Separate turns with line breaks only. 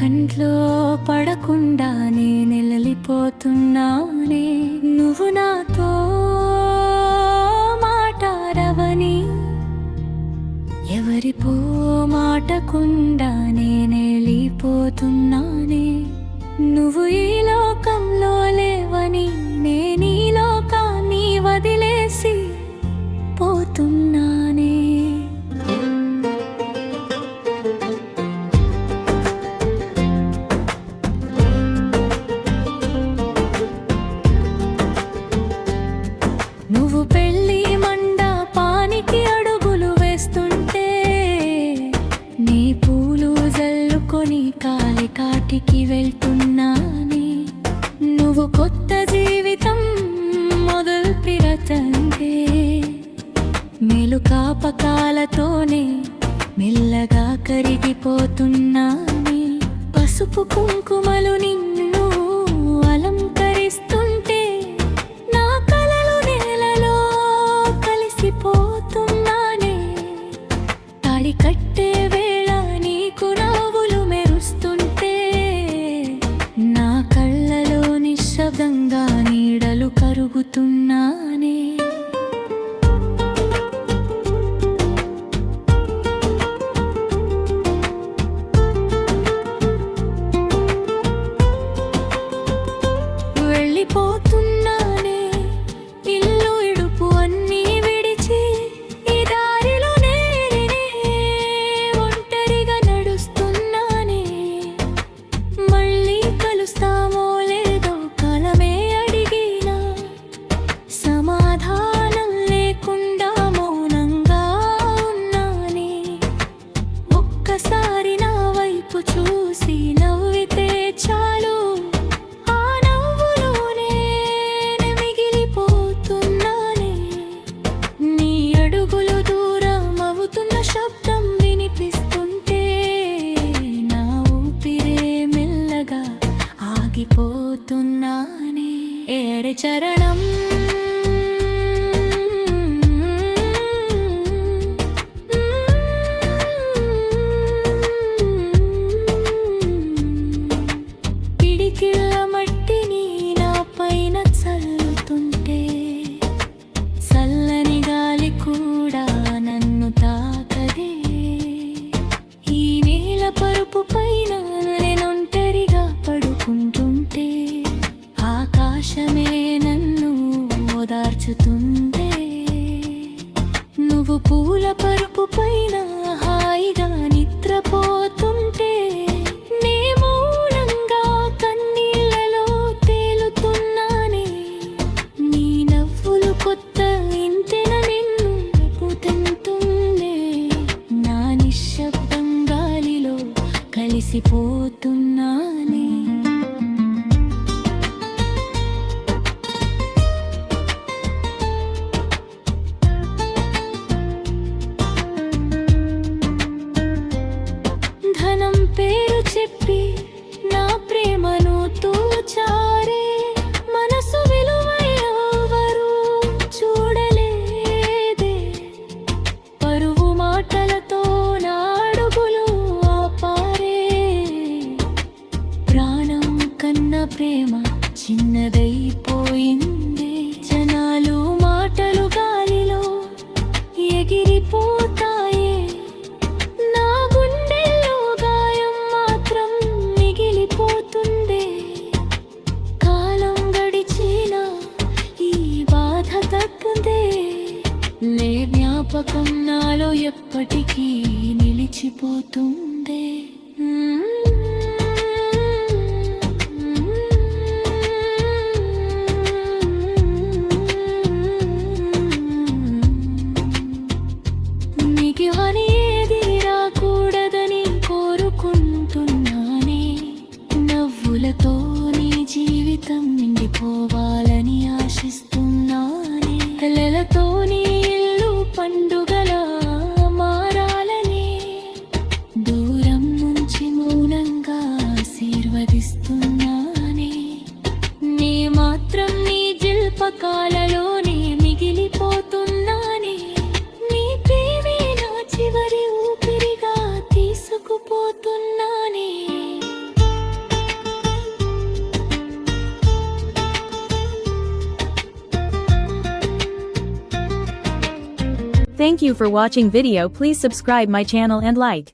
కంట్లో పడకుండానే నిలలిపోతున్నానే. నువ్వు నాతో మాటాడవని ఎవరిపో మాటకుండానే నెలిపోతున్నానే. నువ్వు ఈ లోకంలో లేవని నేనీ లోకాన్ని వదిలేసి పోతున్నానే. నువ్వు పెళ్ళి మండపానికి అడుగులు వేస్తుంటే నీ పూలు జల్లుకొని కాలికాటికి వెళ్తున్నానే. నువ్వు కొత్త జీవితం మొదలు పెడతంటే మెలుకాపకాలతోనే మెల్లగా కరిగిపోతున్నానే. పసుపు కుంకుమలు నిన్ను అలంకరిస్తుంటే నా కలలు నేలలో కలిసిపోతున్నానే. తాళి కట్టే వేళ నీకు నవ్వులు మెరుస్తుంటే నా కళ్ళలో నిశ్శబ్దంగా నీడలు కరుగుతున్నానే. వెళ్ళిపోతున్నానే ఇల్లు ఇడుపు అన్నీ విడిచి ఈ దారిలో నేనే ఒంటరిగా నడుస్తున్నానే. మళ్ళీ కలుస్తామో లేదో కాలమే అడిగినా సమాధానం లేకుండా మౌనంగా ఉన్నానే. ఒక్కసారి నా వైపు చూసి నవ్వితే చాలు, శబ్దం వినిపిస్తుంటే నా ఊపిరే మెల్లగా ఆగిపోతున్నానే. ఏడే చరణం పిడికిళ్ళ మట్టిని నా పైన చల్లుతుంటే చల్లని గాలి కూడా నన్ను తాకదే. ఈ నేల పరుపు పైన నేనొంటరిగా పడుకుంటుంటే ఆకాశమే నన్ను ఓదార్చుతుందే. నువ్వు పూల పరుపు పైన హాయిగా నిద్రపోతుంటే నే మౌనంగా కన్నీళ్లలో తేలుతున్నానే. నీ నవ్వులు కొత్త ఇంతెన నిన్ను వెతుకుతుందే. నా నిశ్శబ్దం గాలిలో కలిసిపోతున్నానే. ధనం పేరు చెప్పి నా ప్రేమను తోచారే. మనసు విలువ ఎవరు చూడలేదే. పరువు మాటలతో నా అడుగులు ఆపారే. ప్రాణం కన్నా ప్రేమ చిన్నదైపోయిందే. జనాలు మాటలు గాలిలో ఎగిరిపోతాయే. నా గుండెల్లో గాయం మాత్రం మిగిలిపోతుందే. కాలం గడిచినా ఈ బాధ తగ్గదే. నీ జ్ఞాపకం నాలో ఎప్పటికీ నిలిచిపోతుందే. నీకు హాని ఏది రాకూడదని కోరుకుంటున్నానే. నవ్వులతో నీ జీవితం నిండిపోవాలని ఆశిస్తున్నానే. కలలతో నీ ఇల్లు పండుగలా మారాలని
Thank you for watching video. Please subscribe my channel and like.